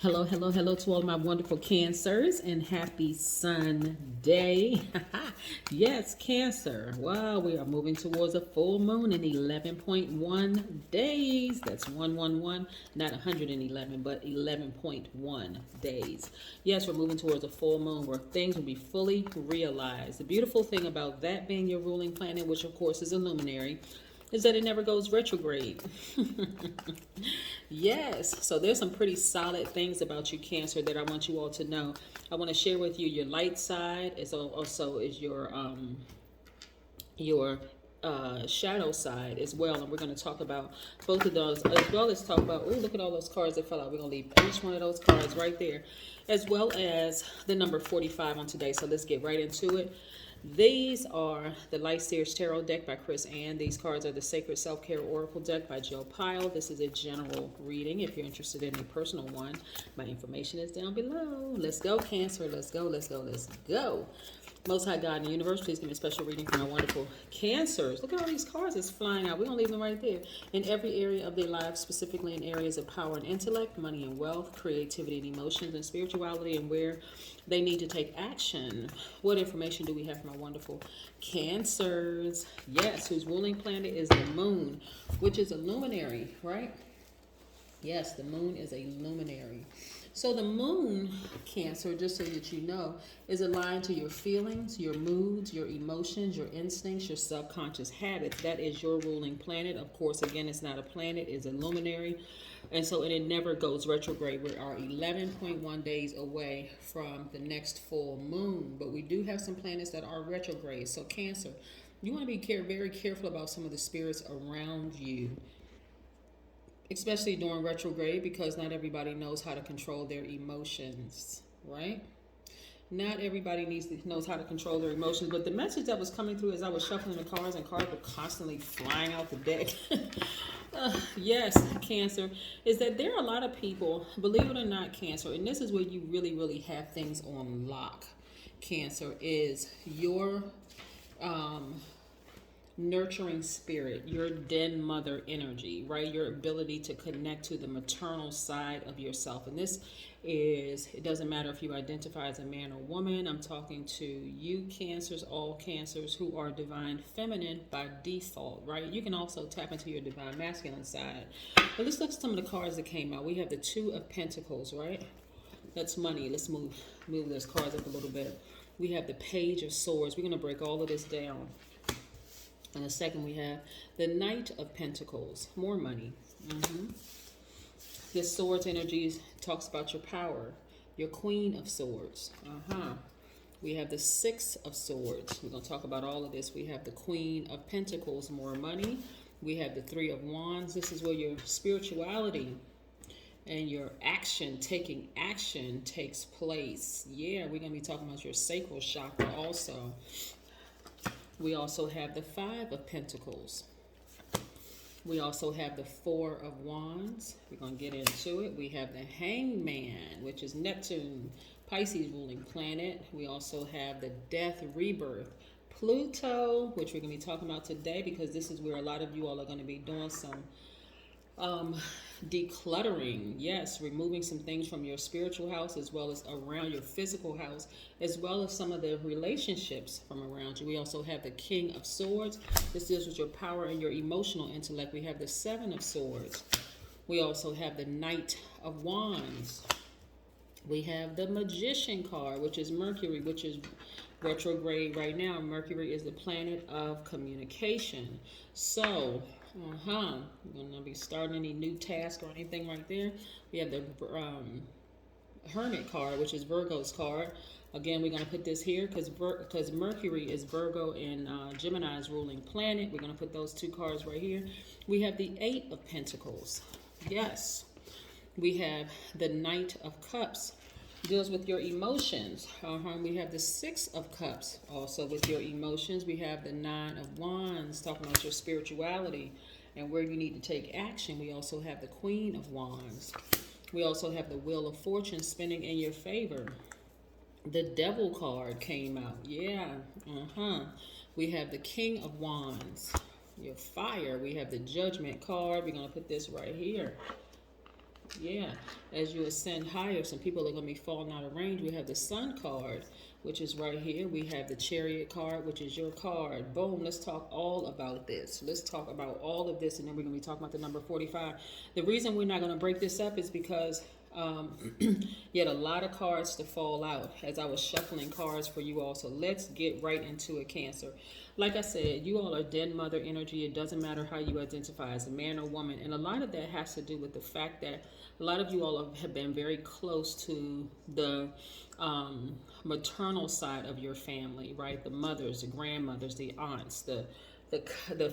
Hello, hello, hello to all my wonderful Cancers and happy Sunday. Yes, Cancer. Wow, we are moving towards a full moon in 11.1 days. That's 111, not 111, but 11.1 days. Yes, we're moving towards a full moon where things will be fully realized. The beautiful thing about that being your ruling planet, which of course is a luminary, is that it never goes retrograde. Yes, so there's some pretty solid things about you, Cancer, that I want you all to know. I want to share with you your light side, as also is your shadow side as well, and we're going to talk about both of those, as well as talk about. Oh, look at all those cards that fell out. We're going to leave each one of those cards right there, as well as the number 45 on today. So let's get right into it. These are the Light Seers Tarot deck by Chris Ann. These cards are the Sacred Self-Care Oracle deck by Joe Pyle. This is a general reading. If you're interested in a personal one, my information is down below. Let's go, Cancer. Let's go, let's go, let's go. Most High God in the universe, please give me a special reading for my wonderful Cancers. Look at all these cards that's flying out. We're going to leave them right there. In every area of their lives, specifically in areas of power and intellect, money and wealth, creativity and emotions, and spirituality, and where they need to take action. What information do we have for my wonderful Cancers? Yes, whose ruling planet is the moon, which is a luminary, right? Yes, the moon is a luminary. So the moon, Cancer, just so that you know, is aligned to your feelings, your moods, your emotions, your instincts, your subconscious habits. That is your ruling planet. Of course, again, it's not a planet, it's a luminary. And so it never goes retrograde. We are 11.1 days away from the next full moon. But we do have some planets that are retrograde. So Cancer, you want to be very careful about some of the spirits around you, especially during retrograde, because not everybody knows how to control their emotions, right? Not everybody knows how to control their emotions. But the message that was coming through as I was shuffling the cards, and cards were constantly flying out the deck. Yes, Cancer, is that there are a lot of people, believe it or not, Cancer, and this is where you really have things on lock, Cancer, is your nurturing spirit, your den mother energy, right? Your ability to connect to the maternal side of yourself. And this is, it doesn't matter if you identify as a man or woman. I'm talking to you, Cancers, all Cancers who are divine feminine by default, right? You can also tap into your divine masculine side. But let's look at some of the cards that came out. We have the Two of Pentacles, right? That's money. Let's move those cards up a little bit. We have the Page of Swords. We're going to break all of this down. And the second, we have the Knight of Pentacles, more money. This Swords energies talks about your power, your Queen of Swords. We have the Six of Swords. We're going to talk about all of this. We have the Queen of Pentacles, more money. We have the Three of Wands. This is where your spirituality and your action, taking action, takes place. Yeah, we're going to be talking about your sacral chakra also. We also have the Five of Pentacles. We also have the Four of Wands. We're going to get into it. We have the Hangman, which is Neptune, Pisces ruling planet. We also have the Death Rebirth, Pluto, which we're going to be talking about today, because this is where a lot of you all are going to be doing some decluttering. Yes, removing some things from your spiritual house as well as around your physical house, as well as some of the relationships from around you. We also have the King of Swords. This deals with your power and your emotional intellect. We have the Seven of Swords. We also have the Knight of Wands. We have the Magician card, which is Mercury, which is retrograde right now. Mercury is the planet of communication. So we're going to be starting any new task or anything right there. We have the Hermit card, which is Virgo's card. Again, we're going to put this here because Mercury is Virgo and Gemini's ruling planet. We're going to put those two cards right here. We have the Eight of Pentacles. Yes. We have the Knight of Cups. Deals with your emotions. We have the Six of Cups, also with your emotions. We have the Nine of Wands, talking about your spirituality and where you need to take action. We also have the Queen of Wands. We also have the Wheel of Fortune spinning in your favor. The Devil card came out. Yeah. We have the King of Wands, your fire. We have the Judgment card. We're going to put this right here. Yeah, as you ascend higher, some people are going to be falling out of range. We have the Sun card, which is right here. We have the Chariot card, which is your card. Boom, let's talk all about this. Let's talk about all of this, and then we're going to be talking about the number 45. The reason we're not going to break this up is because you had a lot of cards to fall out as I was shuffling cards for you all. So let's get right into it, Cancer. Like I said, you all are dead mother energy. It doesn't matter how you identify as a man or woman. And a lot of that has to do with the fact that a lot of you all have been very close to the maternal side of your family, right? The mothers, the grandmothers, the aunts, the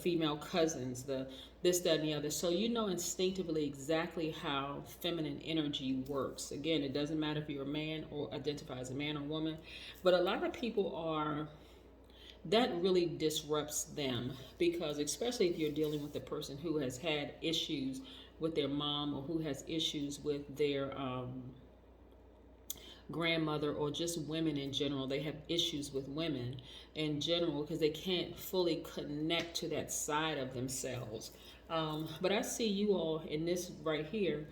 female cousins, the this, that, and the other. So you know instinctively exactly how feminine energy works. Again, it doesn't matter if you're a man or identify as a man or woman, but a lot of people are, that really disrupts them, because especially if you're dealing with a person who has had issues with their mom, or who has issues with their grandmother, or just women in general. They have issues with women in general because they can't fully connect to that side of themselves. But I see you all in this right here.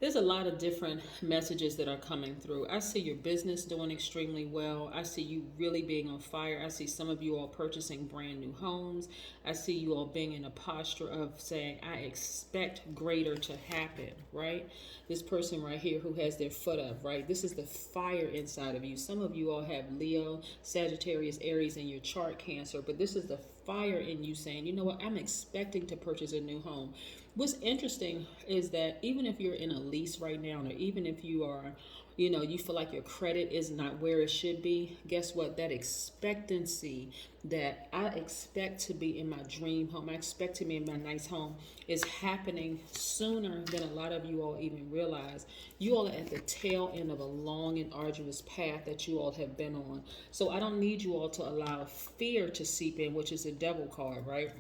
There's a lot of different messages that are coming through. I see your business doing extremely well. I see you really being on fire. I see some of you all purchasing brand new homes. I see you all being in a posture of saying, I expect greater to happen, right? This person right here who has their foot up, right? This is the fire inside of you. Some of you all have Leo, Sagittarius, Aries in your chart, Cancer, but this is the fire in you saying, you know what, I'm expecting to purchase a new home. What's interesting is that even if you're in a lease right now, or even if you are, you feel like your credit is not where it should be, guess what? That expectancy that I expect to be in my dream home, I expect to be in my nice home, is happening sooner than a lot of you all even realize. You all are at the tail end of a long and arduous path that you all have been on. So I don't need you all to allow fear to seep in, which is the devil card, right?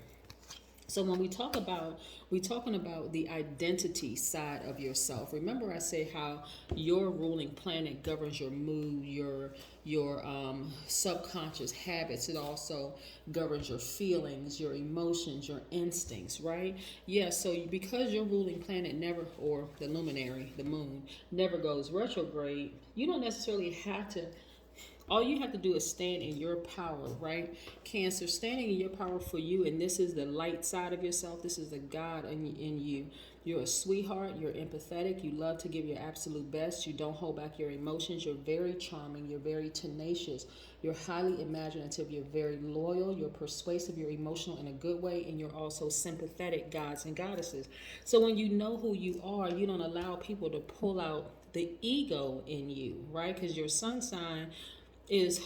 So when we're talking about the identity side of yourself. Remember I say how your ruling planet governs your mood, your subconscious habits. It also governs your feelings, your emotions, your instincts, right? Yeah, so because your ruling planet never, or the luminary, the moon, never goes retrograde, you don't necessarily have to. All you have to do is stand in your power, right? Cancer, standing in your power for you, and this is the light side of yourself. This is the God in you. You're a sweetheart. You're empathetic. You love to give your absolute best. You don't hold back your emotions. You're very charming. You're very tenacious. You're highly imaginative. You're very loyal. You're persuasive. You're emotional in a good way, and you're also sympathetic, gods and goddesses. So when you know who you are, you don't allow people to pull out the ego in you, right? Because your sun sign is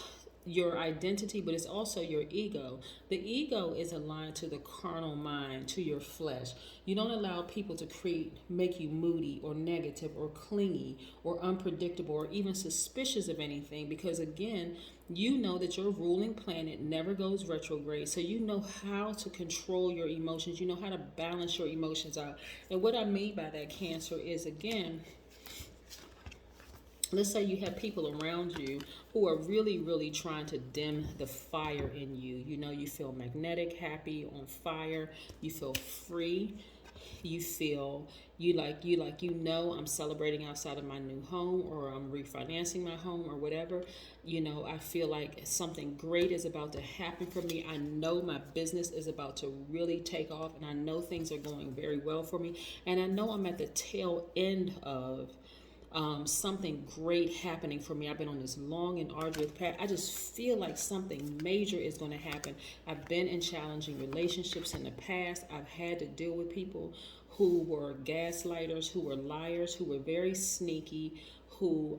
your identity, but it's also your ego. The ego is aligned to the carnal mind, to your flesh. You don't allow people to make you moody or negative or clingy or unpredictable or even suspicious of anything, because again, you know that your ruling planet never goes retrograde. So you know how to control your emotions. You know how to balance your emotions out. And what I mean by that, Cancer, is again, let's say you have people around you who are really, really trying to dim the fire in you. You feel magnetic, happy, on fire. You feel free. You feel I'm celebrating outside of my new home, or I'm refinancing my home, or whatever. I feel like something great is about to happen for me. I know my business is about to really take off, and I know things are going very well for me. And I know I'm at the tail end of something great happening for me. I've been on this long and arduous path. I just feel like something major is going to happen. I've been in challenging relationships in the past. I've had to deal with people who were gaslighters, who were liars, who were very sneaky, who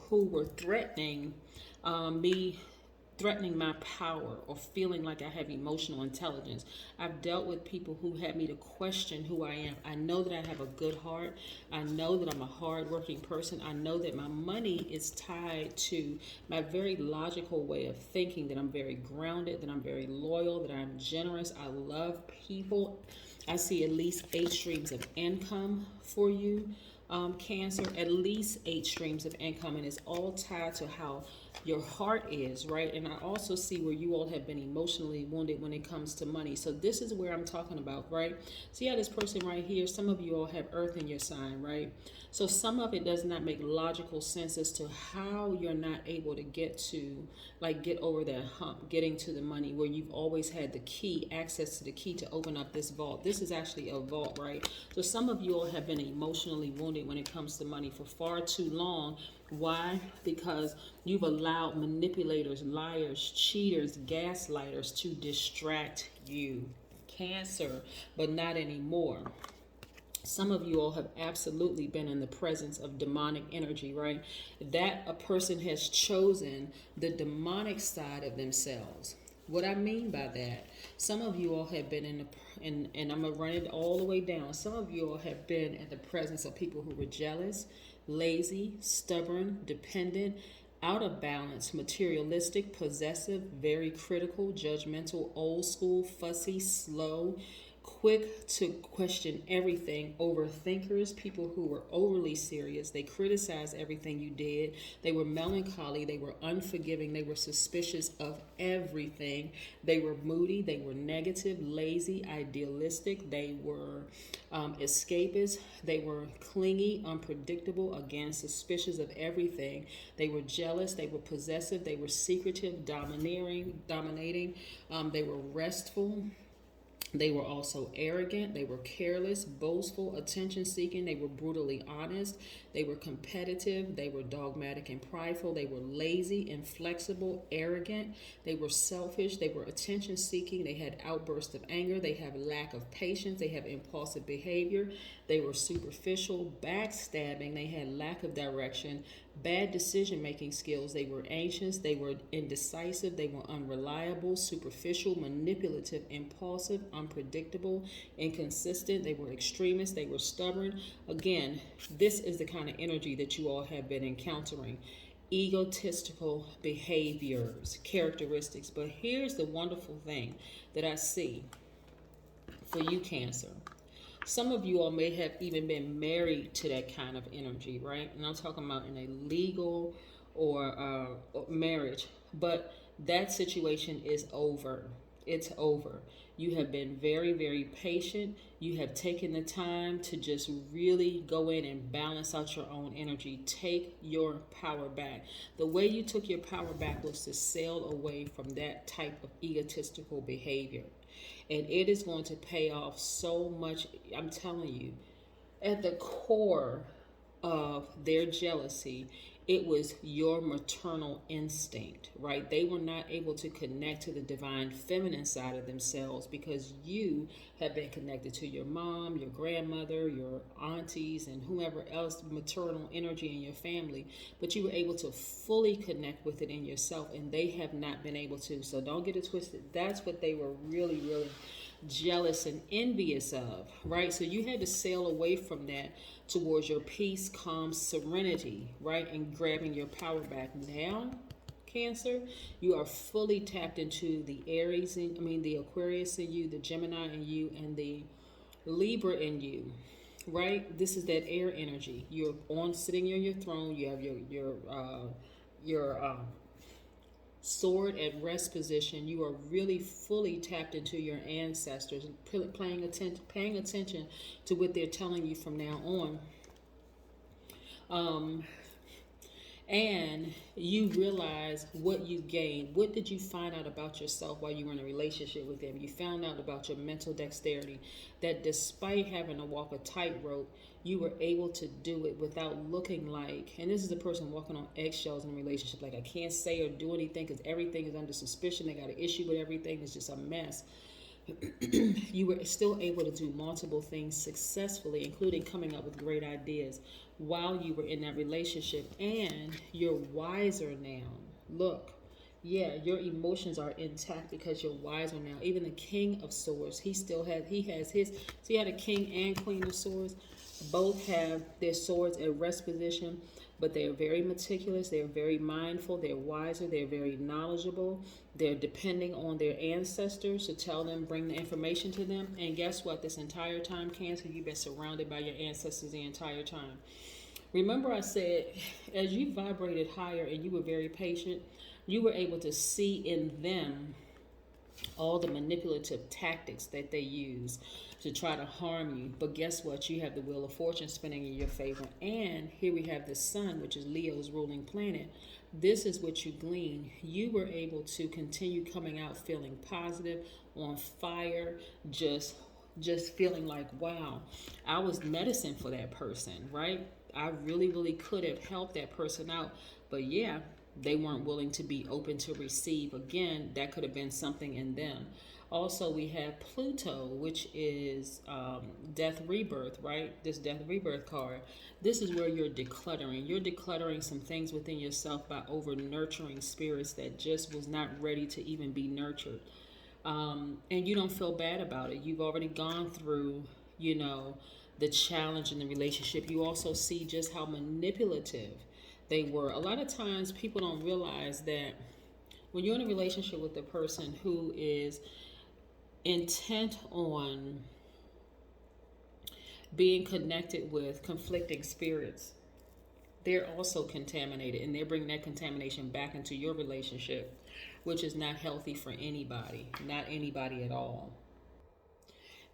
were threatening me, threatening my power, or feeling like I have emotional intelligence. I've dealt with people who had me to question who I am. I know that I have a good heart. I know that I'm a hardworking person. I know that my money is tied to my very logical way of thinking, that I'm very grounded, that I'm very loyal, that I'm generous. I love people. I see at least 8 streams of income for you. Cancer, at least 8 streams of income, and it's all tied to how your heart is, right? And I also see where you all have been emotionally wounded when it comes to money. So this is where I'm talking about, right? So you have this person right here. Some of you all have earth in your sign, right? So some of it does not make logical sense as to how you're not able to get over that hump, getting to the money, where you've always had the key, access to the key to open up this vault. This is actually a vault, right? So some of you all have been emotionally wounded when it comes to money for far too long. Why? Because you've allowed manipulators, liars, cheaters, gaslighters to distract you. Cancer, but not anymore. Some of you all have absolutely been in the presence of demonic energy, right? That a person has chosen the demonic side of themselves. What I mean by that, some of you all have been and I'm going to run it all the way down. Some of you all have been in the presence of people who were jealous, lazy, stubborn, dependent, out of balance, materialistic, possessive, very critical, judgmental, old school, fussy, slow, quick to question everything, overthinkers, people who were overly serious. They criticized everything you did. They were melancholy. They were unforgiving. They were suspicious of everything. They were moody. They were negative, lazy, idealistic. They were escapist. They were clingy, unpredictable, again, suspicious of everything. They were jealous. They were possessive. They were secretive, dominating. They were restful. They were also arrogant. They were careless, boastful, attention-seeking. They were brutally honest. They were competitive. They were dogmatic and prideful. They were lazy, inflexible, arrogant. They were selfish. They were attention-seeking. They had outbursts of anger. They have lack of patience. They have impulsive behavior. They were superficial, backstabbing. They had lack of direction, bad decision-making skills. They were anxious. They were indecisive. They were unreliable, superficial, manipulative, impulsive, unpredictable, inconsistent. They were extremists. They were stubborn. Again, this is the kind of energy that you all have been encountering. Egotistical behaviors, characteristics. But here's the wonderful thing that I see for you, Cancer. Some of you all may have even been married to that kind of energy, right? And I'm talking about in a legal or marriage. But that situation is over. It's over. You have been very, very patient. You have taken the time to just really go in and balance out your own energy. Take your power back. The way you took your power back was to sail away from that type of egotistical behavior. And it is going to pay off so much. I'm telling you, at the core of their jealousy, it was your maternal instinct, right? They were not able to connect to the divine feminine side of themselves because you have been connected to your mom, your grandmother, your aunties, and whomever else, maternal energy in your family. But you were able to fully connect with it in yourself, and they have not been able to. So don't get it twisted. That's what they were really, really jealous and envious of, right? So you had to sail away from that towards your peace, calm, serenity, right? And grabbing your power back. Now, Cancer, you are fully tapped into the the Aquarius in you, the Gemini in you, and the Libra in you, right? This is that air energy. You're sitting on your throne. You have your sword at rest position. You are really fully tapped into your ancestors, paying attention to what they're telling you from now on. And you realize what you gained. What did you find out about yourself while you were in a relationship with them? You found out about your mental dexterity, that despite having to walk a tightrope, you were able to do it without looking like, and this is a person walking on eggshells in a relationship, like I can't say or do anything because everything is under suspicion. They got an issue with everything. It's just a mess. You were still able to do multiple things successfully, including coming up with great ideas while you were in that relationship, and you're wiser now. Look, yeah, your emotions are intact because you're wiser now. Even the King of Swords, he had a King and Queen of Swords. Both have their swords at rest position, but they are very meticulous. They're very mindful. They're wiser. They're very knowledgeable. They're depending on their ancestors to tell them, bring the information to them. And guess what? This entire time, Cancer, you've been surrounded by your ancestors the entire time. Remember I said, as you vibrated higher and you were very patient, you were able to see in them all the manipulative tactics that they use to try to harm you. But guess what? You have the Wheel of Fortune spinning in your favor. And here we have the Sun, which is Leo's ruling planet. This is what you glean. You were able to continue coming out feeling positive, on fire, just feeling like, wow, I was medicine for that person, right? I really, really could have helped that person out. But yeah, they weren't willing to be open to receive. Again, that could have been something in them. Also, we have Pluto, which is death rebirth, right? This death rebirth card. This is where you're decluttering. You're decluttering some things within yourself by over nurturing spirits that just was not ready to even be nurtured. And you don't feel bad about it. You've already gone through, the challenge in the relationship. You also see just how manipulative they were. A lot of times people don't realize that when you're in a relationship with a person who is intent on being connected with conflicting spirits, they're also contaminated, and they're bringing that contamination back into your relationship, which is not healthy for anybody, not anybody at all.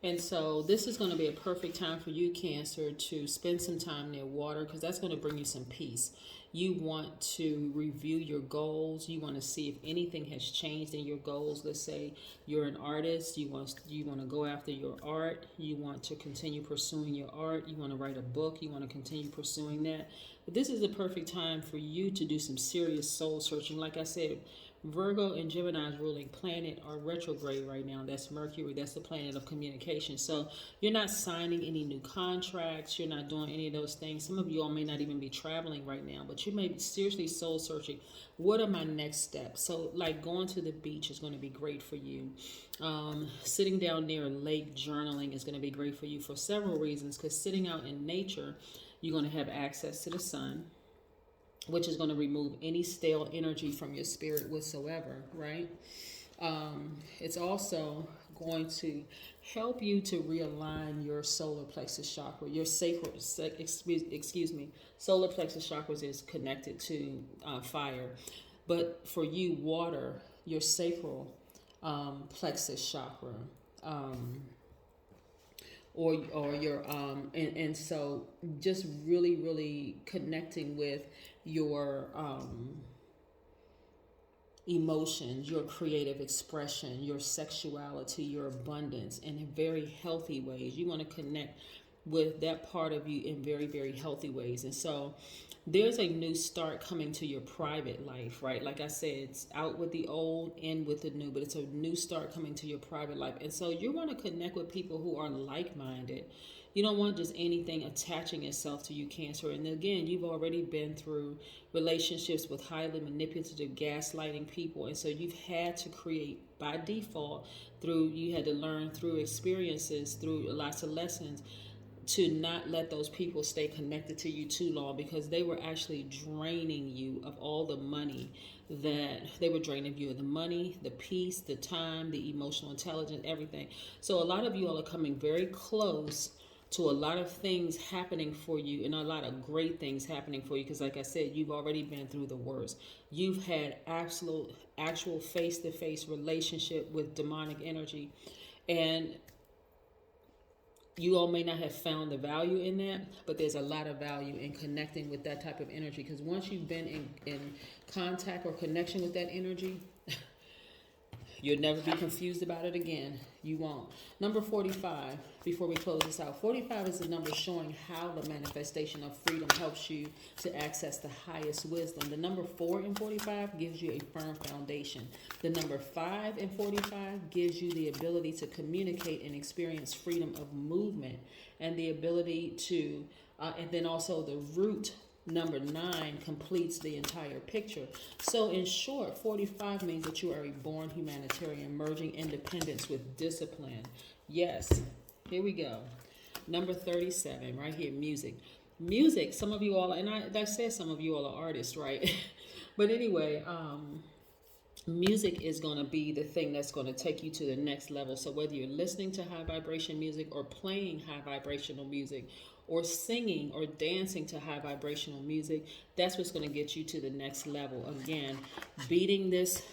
And so this is going to be a perfect time for you, Cancer, to spend some time near water, because that's going to bring you some peace. You want to review your goals. You want to see if anything has changed in your goals. Let's say you're an artist. You want to go after your art. You want to continue pursuing your art. You want to write a book. You want to continue pursuing that. But this is the perfect time for you to do some serious soul searching. Like I said, Virgo and Gemini's ruling planet are retrograde right now. That's Mercury. That's the planet of communication. So you're not signing any new contracts. You're not doing any of those things. Some of you all may not even be traveling right now, but you may be seriously soul searching. What are my next steps? So like going to the beach is going to be great for you. Sitting down near a lake journaling is going to be great for you for several reasons, because sitting out in nature, you're going to have access to the sun, which is going to remove any stale energy from your spirit whatsoever, right? It's also going to help you to realign your solar plexus chakra. Your sacral, solar plexus chakras is connected to fire. But for you, water, your sacral plexus chakra, or your and so just really connecting with your emotions, your creative expression, your sexuality, your abundance in very healthy ways. You want to connect with that part of you in very healthy ways. And so there's a new start coming to your private life, right? Like I said, it's out with the old, in with the new, but it's a new start coming to your private life. And so you want to connect with people who are like-minded. You don't want just anything attaching itself to you, Cancer. And again, you've already been through relationships with highly manipulative, gaslighting people. And so you've had to create by default you had to learn through experiences, through lots of lessons, to not let those people stay connected to you too long, because they were actually draining you of all the money that they were draining you of the money, the peace, the time, the emotional intelligence, everything. So a lot of you all are coming very close to a lot of things happening for you, and a lot of great things happening for you, because like I said, you've already been through the worst. You've had actual face-to-face relationship with demonic energy, and you all may not have found the value in that, but there's a lot of value in connecting with that type of energy, because once you've been in contact or connection with that energy, you'll never be confused about it again. You won't. Number 45, before we close this out. 45 is the number showing how the manifestation of freedom helps you to access the highest wisdom. The number 4 in 45 gives you a firm foundation. The number 5 in 45 gives you the ability to communicate and experience freedom of movement, and the ability to, and then also the root number 9 completes the entire picture. So in short, 45 means that you are a born humanitarian, merging independence with discipline. Yes, here we go. Number 37, right here, music. Music, some of you all, and I said some of you all are artists, right? But anyway, music is going to be the thing that's going to take you to the next level. So whether you're listening to high vibration music or playing high vibrational music or singing or dancing to high vibrational music, that's what's going to get you to the next level. Again, beating this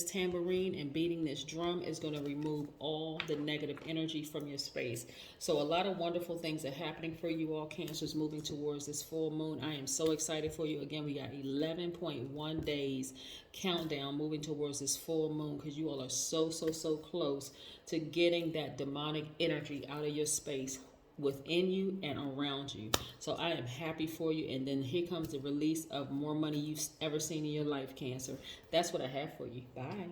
tambourine and beating this drum is going to remove all the negative energy from your space. So a lot of wonderful things are happening for you all, Cancers, moving towards this full moon. I am so excited for you. Again, we got 11.1 days countdown moving towards this full moon, because you all are so close to getting that demonic energy out of your space, within you and around you. So I am happy for you. And then here comes the release of more money you've ever seen in your life, Cancer. That's what I have for you. Bye.